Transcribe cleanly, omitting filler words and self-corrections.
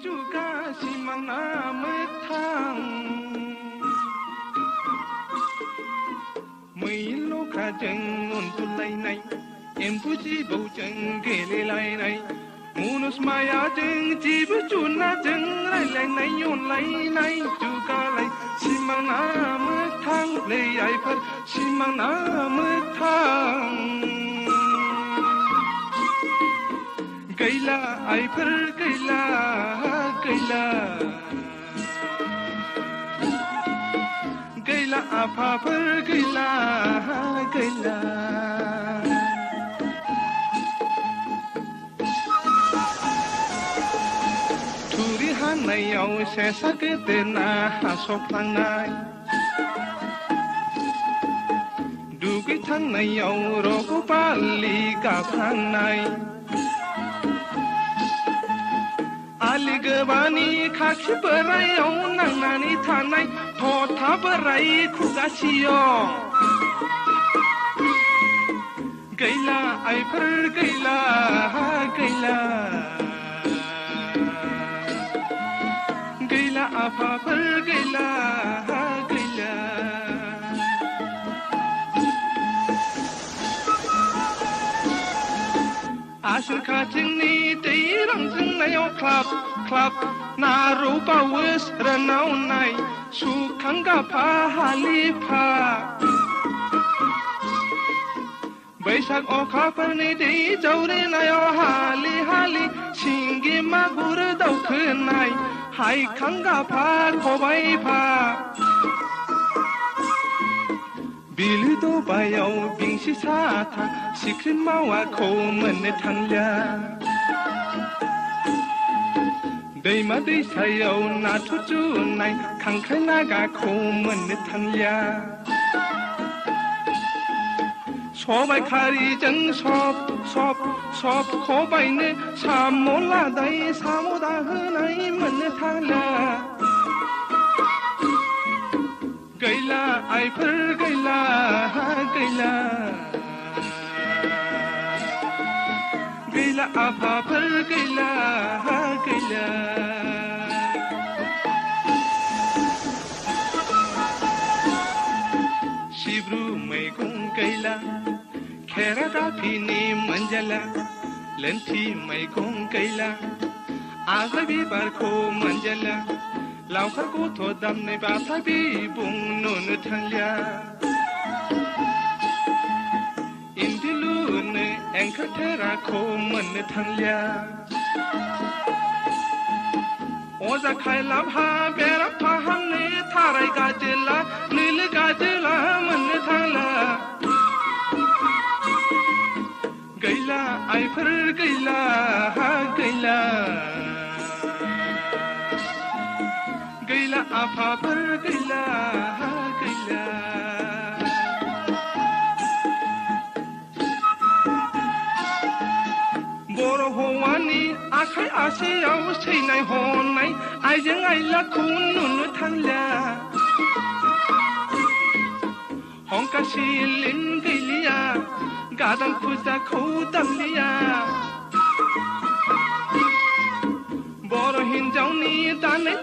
जुगा सिमांना मोगथां मैल'खाजों उन्दुलायनाय एम्फौ जिबौजों गेलेलायनाय मुनुसमायाजों जिब जुनारजों रायलायनाय अनलायनाय जुगालाय सिमांना मोगथां नै आइफोर सिमांना मोगथां गैला आइफोर गैला गैला गैला आफाफोर गैला गैला थुरि हानायाव सेसा गेदेरना हास'फ्लांनाय दुगैथांनायाव रग' बालि गाफ्लांनाय आलि गोबानि खाखि बोरायाव नांनानै थानाय थथा बोराय खुगासियाव गैला आइफोर गैला गैला गैला आफाफोर गैला गैला आसोर खाथिंनि दै रंजोंनायाव ख्लाब ख्लाब नारौ बावो रानावनाय सुखां गाफा हालिफा बैसाग अखाफोरनि दै जावरिनायाव हालि हालि सिंगि मागुर दावखोनाय हायखां गाफा खबाइफा बिलो दबायाव बिंसि साथा सिख्रि मावाखौ मोननो थांलिया दैमा दैसायाव नाथुर जुनाय खांख्राइ नागाखौ मोननो थांलिया सबाय खारिजों सब खबाइनो साम' लादाय साम' दाहोनाय मोननो थांलिया गैला आइफोर गैला गैला गैला आफाफोर गैला गैला सिब्रु मैगं गैला खेरादाफिनि मोनजाला लोन्थि मैगं गैला आगोल बिबारखौ मोनजाला लावखार गथ' दामनाय बाथा बिबुं नुनो थांलिया इन्दि लुनो एंखोर थेराखौ मोननो थांलिया अजा खायलाबहा बेराम फाहामनो थाराय गाजोला नोलो गाजोला मोननो थांला गैला आइफोर गैला गैला गैला आफाफोर गैला गैला बर' हौवानि आखाइ आसियाव सैनाय हनाय आइजें आइलाखौ नुनो थांलिया हंका सिलिम गैलिया गादान फुजाखौ दामलिया बर' हिन्जावनि दानाय